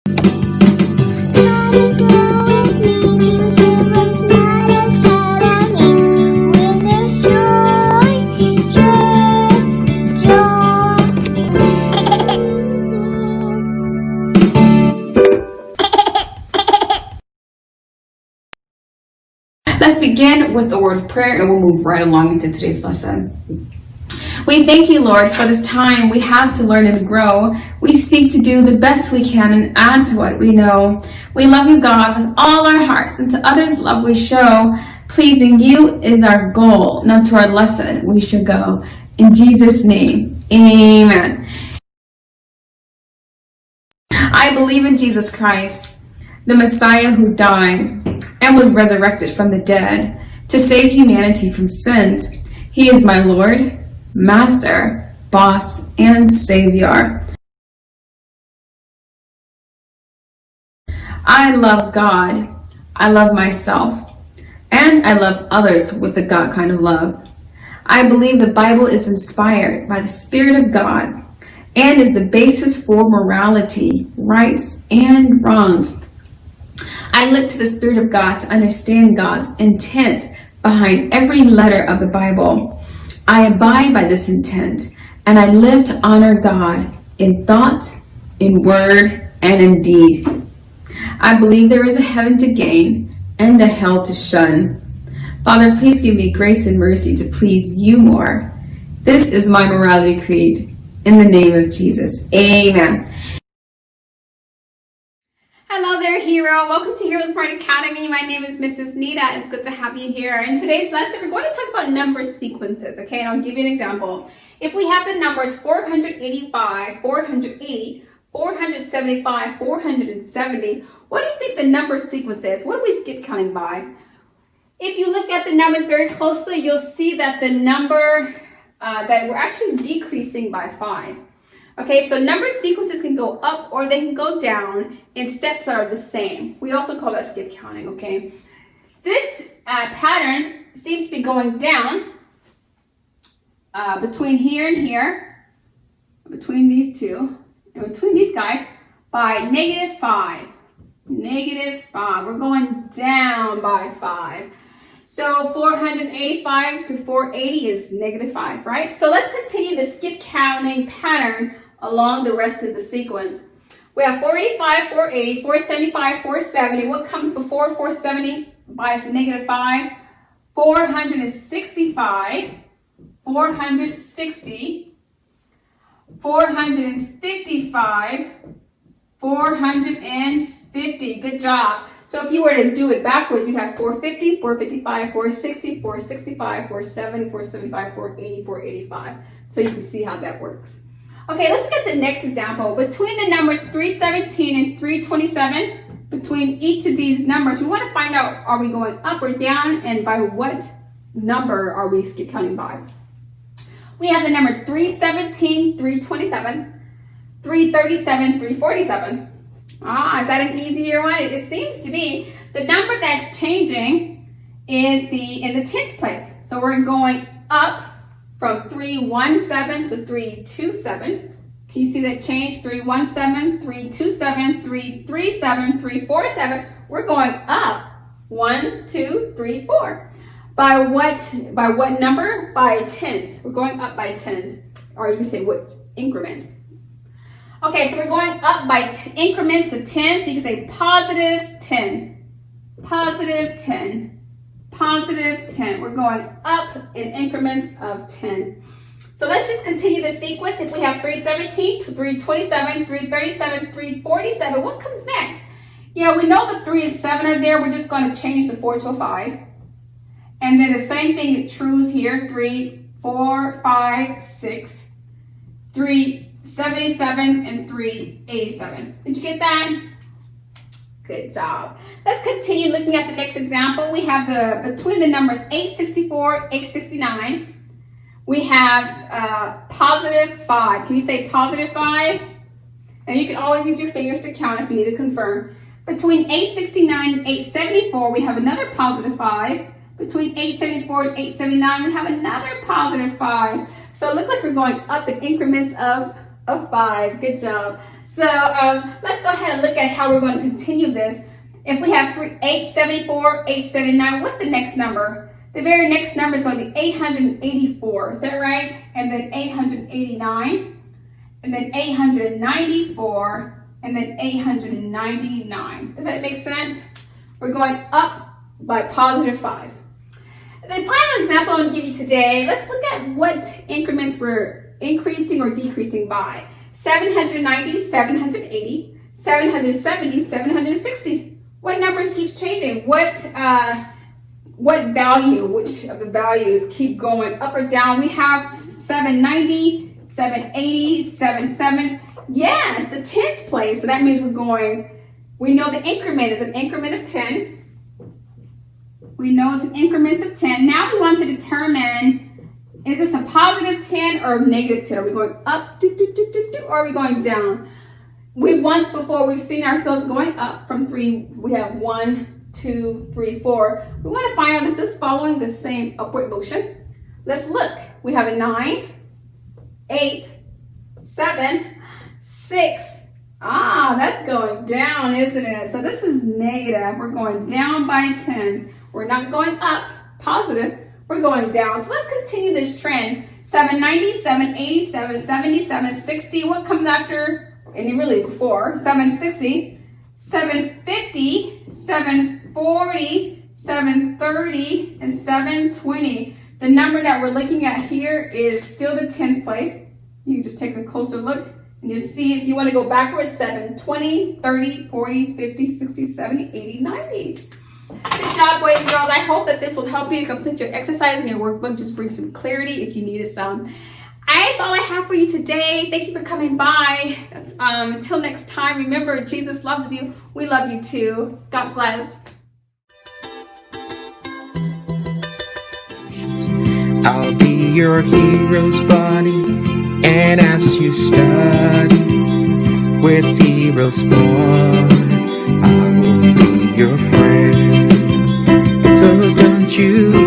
Let's begin with a word of prayer and we'll move right along into today's lesson. We thank you, Lord, for this time we have to learn and grow. We seek to do the best we can and add to what we know. We love you, God, with all our hearts, and to others love we show. Pleasing you is our goal, not to our lesson we should go. In Jesus' name, amen. I believe in Jesus Christ, the Messiah who died and was resurrected from the dead to save humanity from sins. He is my Lord, Master, Boss, and Savior. I love God, I love myself, and I love others with the God kind of love. I believe the Bible is inspired by the Spirit of God and is the basis for morality, rights, and wrongs. I look to the Spirit of God to understand God's intent behind every letter of the Bible. I abide by this intent, and I live to honor God in thought, in word, and in deed. I believe there is a heaven to gain and a hell to shun. Father, please give me grace and mercy to please you more. This is my morality creed. In the name of Jesus, amen. Hello there, hero. Welcome to HeroesMart Academy. My name is Mrs. Nita. It's good to have you here. In today's lesson, we're going to talk about number sequences, okay? And I'll give you an example. If we have the numbers 485, 480, 475, 470, what do you think the number sequence is? What do we skip counting by? If you look at the numbers very closely, you'll see that the number that we're actually decreasing by 5s. Okay, so number sequences can go up or they can go down, and steps are the same. We also call that skip counting, okay? This pattern seems to be going down between here and here, between these two, and between these guys by -5. -5. We're going down by 5. So 485 to 480 is -5, right? So let's continue the skip counting pattern along the rest of the sequence. We have 485, 480, 475, 470. What comes before 470 by -5? 465, 460, 455, 450. Good job. So if you were to do it backwards, you'd have 450, 455, 460, 465, 470, 475, 480, 485. So you can see how that works. Okay, let's get the next example. Between the numbers 317 and 327, between each of these numbers, we want to find out, are we going up or down, and by what number are we skip counting by? We have the number 317, 327, 337, 347. Is that an easier one? It seems to be. The number that's changing is in the tens place. So we're going up from 317 to 327. Can you see that change? 317, 327, 337, 347. We're going up 1, 2, 3, 4. By what number? By tens. We're going up by tens. Or you can say what increments. Okay, so we're going up by increments of 10. So you can say positive 10, positive 10, positive 10. We're going up in increments of 10. So let's just continue the sequence. If we have 317 to 327, 337, 347, what comes next? Yeah, we know the 3 and 7 are there. We're just going to change the 4 to a 5. And then the same thing is true here. 3, 4, 5, 6, 377, and 387. Did you get that? Good job. Let's continue looking at the next example. We have between the numbers 864, 869. We have positive 5. Can you say positive 5? And you can always use your fingers to count if you need to confirm. Between 869 and 874, we have another positive 5. Between 874 and 879, we have another positive 5. So it looks like we're going up in increments of 5. Good job. So let's go ahead and look at how we're going to continue this. If we have 874, 879, what's the next number? The very next number is going to be 884. Is that right? And then 889, and then 894, and then 899. Does that make sense? We're going up by positive 5. The final example I'm going to give you today, let's look at what increments we're increasing or decreasing by. 790, 780, 770, 760. What numbers keeps changing? What value, which of the values keep going up or down? We have 790, 780, 77. Yes, the tens place. So that means we know the increment is an increment of 10. We know it's an increment of 10. Now we want to determine, is this a positive 10 or negative 10? Are we going up, or are we going down? Once before we've seen ourselves going up from 3. We have 1, 2, 3, 4. We want to find out, is this following the same upward motion? Let's look. We have a 9, 8, 7, 6. That's going down, isn't it? So this is negative. We're going down by tens. We're not going up, positive. We're going down. So let's continue this trend. 790, 787, 77, 60. What comes after? And really before. 760, 750, 740, 730, and 720. The number that we're looking at here is still the tens place. You can just take a closer look and just see if you want to go backwards. 7, 20, 30, 40, 50, 60, 70, 80, 90. Good job, boys and girls. I hope that this will help you complete your exercise in your workbook. Just bring some clarity if you needed some. That's all I have for you today. Thank you for coming by. Until next time, remember, Jesus loves you. We love you too. God bless. I'll be your hero's buddy, and as you study with HeroesMart, I will be your friend. So don't you